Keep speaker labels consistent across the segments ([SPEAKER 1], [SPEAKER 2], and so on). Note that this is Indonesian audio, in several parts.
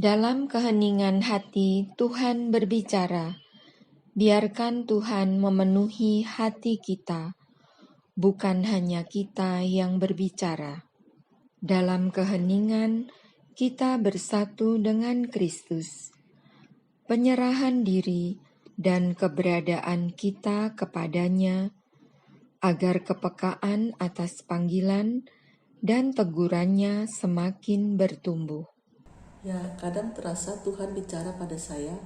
[SPEAKER 1] Dalam keheningan hati Tuhan berbicara. Biarkan Tuhan memenuhi hati kita, bukan hanya kita yang berbicara. Dalam keheningan kita bersatu dengan Kristus. Penyerahan diri dan keberadaan kita kepadanya, agar kepekaan atas panggilan dan tegurannya semakin bertumbuh.
[SPEAKER 2] Ya, kadang terasa Tuhan bicara pada saya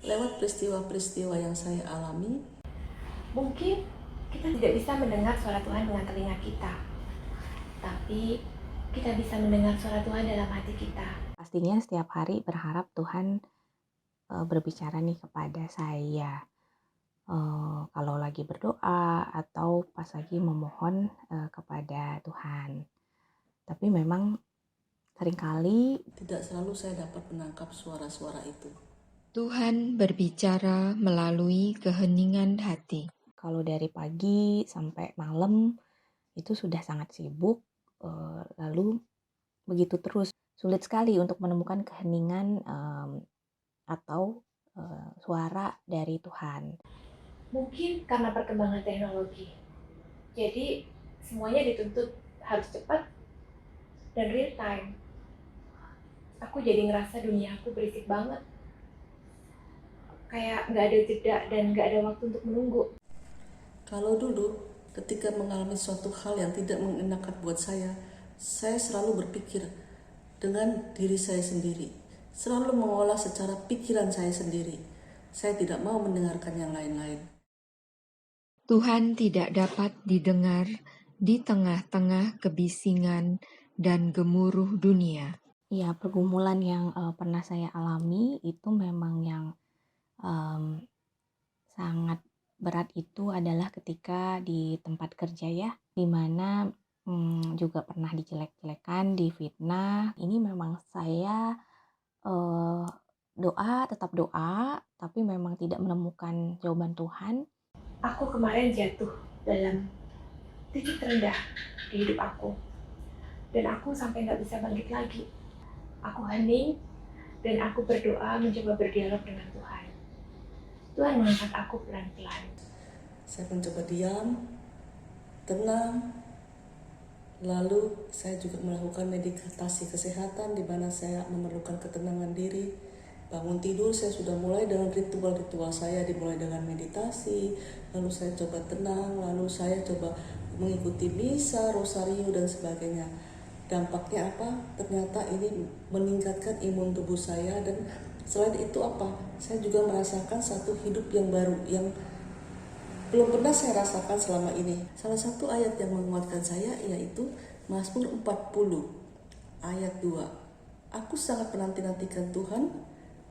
[SPEAKER 2] lewat peristiwa-peristiwa yang saya alami.
[SPEAKER 3] Mungkin kita tidak bisa mendengar suara Tuhan dengan telinga kita, tapi kita bisa mendengar suara Tuhan dalam hati kita.
[SPEAKER 4] Pastinya setiap hari berharap Tuhan berbicara nih kepada saya. Kalau lagi berdoa atau pas lagi memohon kepada Tuhan. Tapi memang seringkali
[SPEAKER 2] tidak selalu saya dapat menangkap suara-suara itu.
[SPEAKER 1] Tuhan berbicara melalui keheningan hati.
[SPEAKER 4] Kalau dari pagi sampai malam itu sudah sangat sibuk, lalu begitu terus. Sulit sekali untuk menemukan keheningan atau suara dari Tuhan.
[SPEAKER 3] Mungkin karena perkembangan teknologi, jadi semuanya dituntut harus cepat dan real time. Aku jadi ngerasa dunia aku berisik banget, kayak gak ada jeda dan gak ada waktu untuk menunggu.
[SPEAKER 2] Kalau dulu ketika mengalami suatu hal yang tidak mengenakan buat saya selalu berpikir dengan diri saya sendiri, selalu mengolah secara pikiran saya sendiri. Saya tidak mau mendengarkan yang lain-lain.
[SPEAKER 1] Tuhan tidak dapat didengar di tengah-tengah kebisingan dan gemuruh dunia.
[SPEAKER 4] Ya, pergumulan yang pernah saya alami itu memang yang sangat berat itu adalah ketika di tempat kerja ya, di mana juga pernah dijelek-jelekan, difitnah. Ini memang saya tetap doa, tapi memang tidak menemukan jawaban Tuhan.
[SPEAKER 3] Aku kemarin jatuh dalam titik terendah di hidup aku, dan aku sampai gak bisa bangkit lagi. Aku hening dan aku berdoa mencoba berdialog dengan Tuhan. Tuhan mengangkat aku pelan-pelan.
[SPEAKER 2] Saya mencoba diam, tenang. Lalu saya juga melakukan meditasi kesehatan di mana saya memerlukan ketenangan diri. Bangun tidur saya sudah mulai dengan ritual-ritual saya, dimulai dengan meditasi, lalu saya coba tenang, lalu saya coba mengikuti misa, rosario dan sebagainya. Dampaknya apa? Ternyata ini meningkatkan imun tubuh saya, dan selain itu apa? Saya juga merasakan satu hidup yang baru yang belum pernah saya rasakan selama ini. Salah satu ayat yang menguatkan saya yaitu Mazmur 40 ayat 2. Aku sangat menanti-nantikan Tuhan,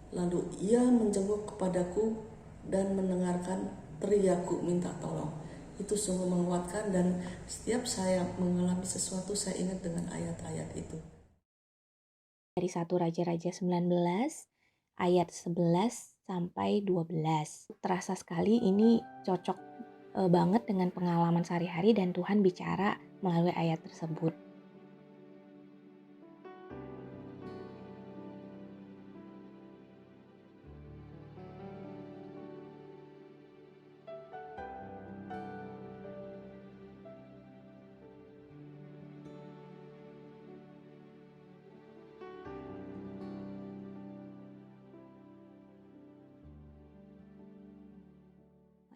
[SPEAKER 2] lalu Ia menjenguk kepadaku dan mendengarkan teriakku minta tolong. Itu sungguh menguatkan, dan setiap saya mengalami sesuatu saya ingat dengan ayat-ayat itu.
[SPEAKER 4] Dari 1 Raja-Raja 19 ayat 11 sampai 12. Terasa sekali ini cocok banget dengan pengalaman sehari-hari dan Tuhan bicara melalui ayat tersebut.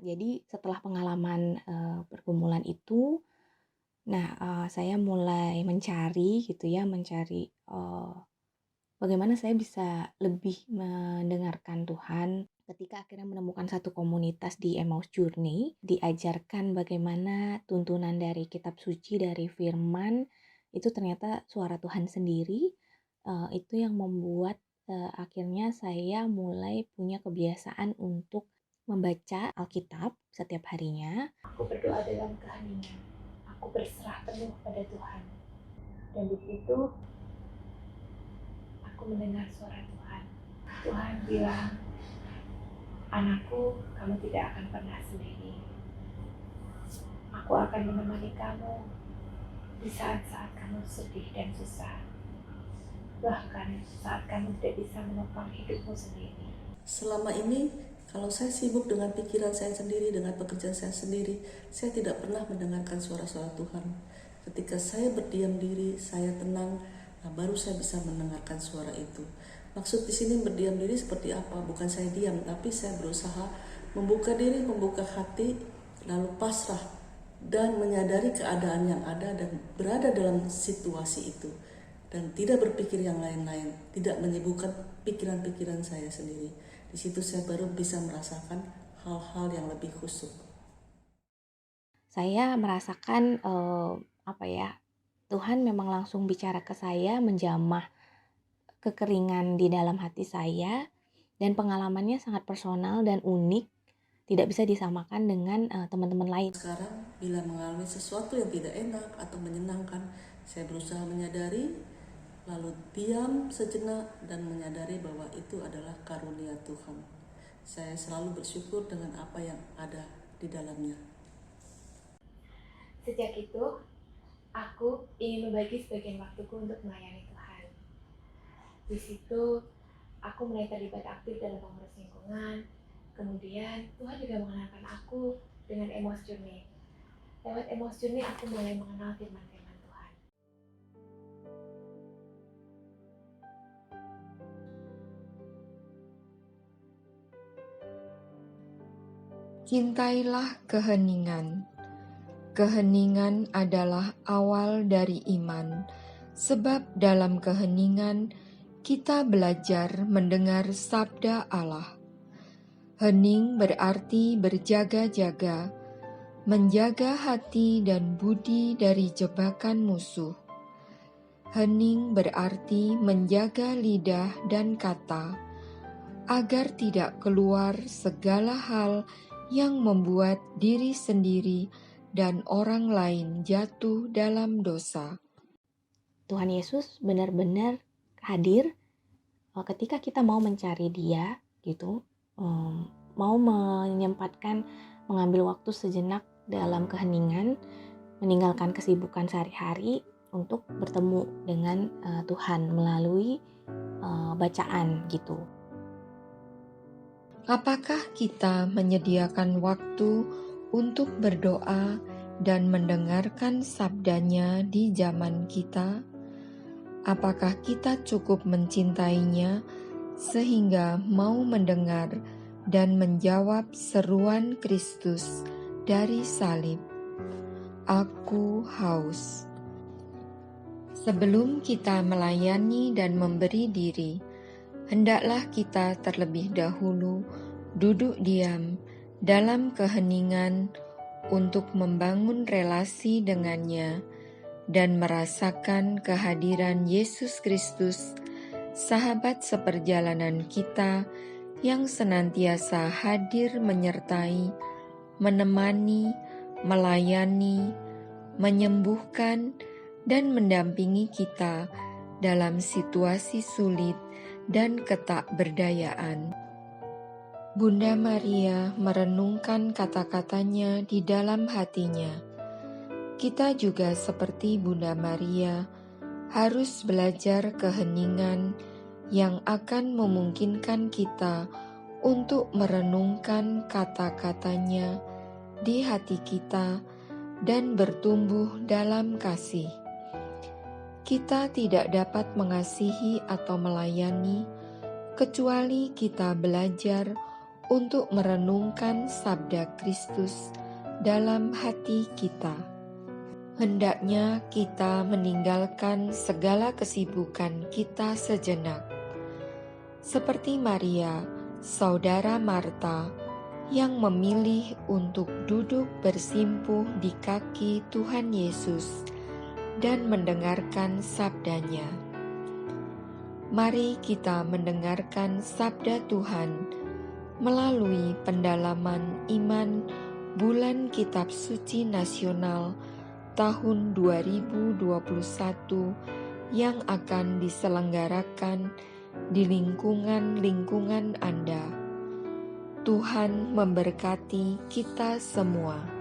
[SPEAKER 4] Jadi setelah pengalaman pergumulan itu, saya mulai mencari bagaimana saya bisa lebih mendengarkan Tuhan. Ketika akhirnya menemukan satu komunitas di Emmaus Journey, diajarkan bagaimana tuntunan dari kitab suci, dari firman, itu ternyata suara Tuhan sendiri. Itu yang membuat akhirnya saya mulai punya kebiasaan untuk membaca Alkitab setiap harinya.
[SPEAKER 3] Aku berdoa dalam keheningan. Aku berserah penuh pada Tuhan. Dan di situ aku mendengar suara Tuhan. Tuhan bilang, anakku, kamu tidak akan pernah sendiri. Aku akan menemani kamu di saat-saat kamu sedih dan susah. bahkan saat kamu tidak bisa menopang hidupmu sendiri.
[SPEAKER 2] Selama ini, kalau saya sibuk dengan pikiran saya sendiri, dengan pekerjaan saya sendiri, saya tidak pernah mendengarkan suara-suara Tuhan. Ketika saya berdiam diri, saya tenang, nah baru saya bisa mendengarkan suara itu. Maksud di sini berdiam diri seperti apa? Bukan saya diam, tapi saya berusaha membuka diri, membuka hati, lalu pasrah dan menyadari keadaan yang ada dan berada dalam situasi itu. Dan tidak berpikir yang lain-lain, tidak menyibukkan pikiran-pikiran saya sendiri. Di situ saya baru bisa merasakan hal-hal yang lebih khusyuk.
[SPEAKER 4] Saya merasakan Tuhan memang langsung bicara ke saya, menjamah kekeringan di dalam hati saya, dan pengalamannya sangat personal dan unik, tidak bisa disamakan dengan teman-teman lain.
[SPEAKER 2] Sekarang bila mengalami sesuatu yang tidak enak atau menyenangkan, saya berusaha menyadari, lalu diam sejenak dan menyadari bahwa itu adalah karunia Tuhan. Saya selalu bersyukur dengan apa yang ada di dalamnya.
[SPEAKER 3] Sejak itu, aku ingin membagi sebagian waktuku untuk melayani Tuhan. Di situ, aku mulai terlibat aktif dalam pengurus lingkungan. Kemudian, Tuhan juga mengenalkan aku dengan Emmaus Journey. Lewat Emmaus Journey, aku mulai mengenal firman-firman Tuhan.
[SPEAKER 1] Cintailah keheningan. Keheningan adalah awal dari iman, sebab dalam keheningan kita belajar mendengar sabda Allah. Hening berarti berjaga-jaga, menjaga hati dan budi dari jebakan musuh. Hening berarti menjaga lidah dan kata, agar tidak keluar segala hal yang membuat diri sendiri dan orang lain jatuh dalam dosa.
[SPEAKER 4] Tuhan Yesus benar-benar hadir ketika kita mau mencari Dia, gitu, mau menyempatkan mengambil waktu sejenak dalam keheningan, meninggalkan kesibukan sehari-hari untuk bertemu dengan Tuhan melalui bacaan, gitu.
[SPEAKER 1] Apakah kita menyediakan waktu untuk berdoa dan mendengarkan sabdanya di zaman kita? Apakah kita cukup mencintainya sehingga mau mendengar dan menjawab seruan Kristus dari salib? Aku haus. Sebelum kita melayani dan memberi diri, hendaklah kita terlebih dahulu duduk diam dalam keheningan untuk membangun relasi dengannya dan merasakan kehadiran Yesus Kristus, sahabat seperjalanan kita yang senantiasa hadir menyertai, menemani, melayani, menyembuhkan, dan mendampingi kita dalam situasi sulit dan ketakberdayaan. Bunda Maria merenungkan kata-katanya di dalam hatinya. Kita juga seperti Bunda Maria harus belajar keheningan yang akan memungkinkan kita untuk merenungkan kata-katanya di hati kita dan bertumbuh dalam kasih. Kita tidak dapat mengasihi atau melayani kecuali kita belajar untuk merenungkan sabda Kristus dalam hati kita. Hendaknya kita meninggalkan segala kesibukan kita sejenak. Seperti Maria, saudara Marta, yang memilih untuk duduk bersimpuh di kaki Tuhan Yesus dan mendengarkan sabdanya. Mari kita mendengarkan sabda Tuhan melalui pendalaman iman Bulan Kitab Suci Nasional tahun 2021 yang akan diselenggarakan di lingkungan Anda. Tuhan memberkati kita semua.